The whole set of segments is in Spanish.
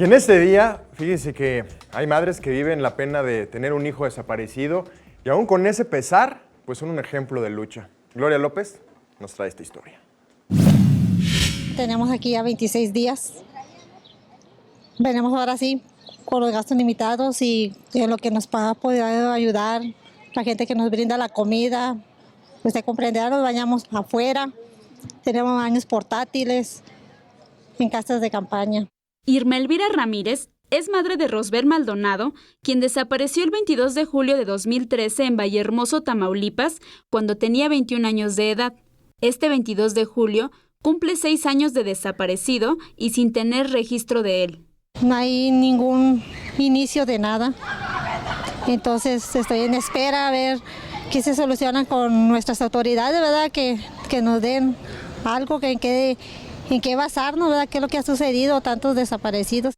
Y en este día, fíjense que hay madres que viven la pena de tener un hijo desaparecido y aún con ese pesar, pues son un ejemplo de lucha. Gloria López nos trae esta historia. Tenemos aquí ya 26 días. Venimos ahora sí con los gastos limitados y en lo que nos ha podido ayudar, la gente que nos brinda la comida. Usted comprenderá, nos bañamos afuera, tenemos baños portátiles en casas de campaña. Irma Elvira Ramírez es madre de Rosbel Maldonado, quien desapareció el 22 de julio de 2013 en Vallehermoso, Tamaulipas, cuando tenía 21 años de edad. Este 22 de julio cumple 6 años de desaparecido y sin tener registro de él. No hay ningún inicio de nada, entonces estoy en espera a ver qué se soluciona con nuestras autoridades, ¿verdad? Que nos den algo en qué basarnos, ¿verdad? ¿Qué es lo que ha sucedido, tantos desaparecidos?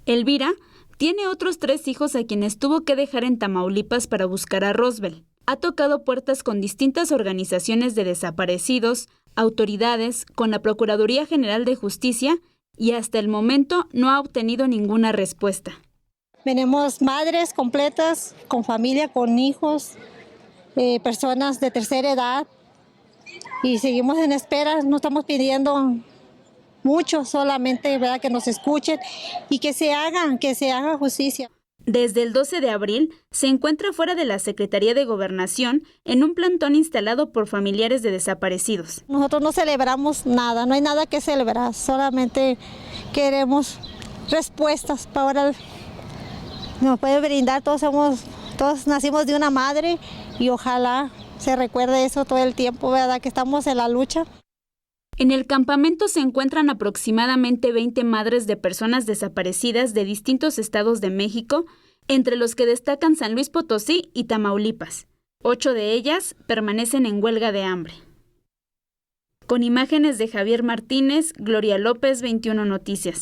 Elvira tiene otros 3 hijos a quienes tuvo que dejar en Tamaulipas para buscar a Rosbel. Ha tocado puertas con distintas organizaciones de desaparecidos, autoridades, con la Procuraduría General de Justicia y hasta el momento no ha obtenido ninguna respuesta. Venimos madres completas, con familia, con hijos, personas de tercera edad y seguimos en espera, no estamos pidiendo mucho, solamente, ¿verdad?, que nos escuchen y que se haga justicia. Desde el 12 de abril se encuentra fuera de la Secretaría de Gobernación en un plantón instalado por familiares de desaparecidos. Nosotros no celebramos nada, no hay nada que celebrar, solamente queremos respuestas para ahora. Nos puede brindar, todos nacimos de una madre y ojalá se recuerde eso todo el tiempo, ¿verdad?, que estamos en la lucha. En el campamento se encuentran aproximadamente 20 madres de personas desaparecidas de distintos estados de México, entre los que destacan San Luis Potosí y Tamaulipas. 8 de ellas permanecen en huelga de hambre. Con imágenes de Javier Martínez, Gloria López, 21 Noticias.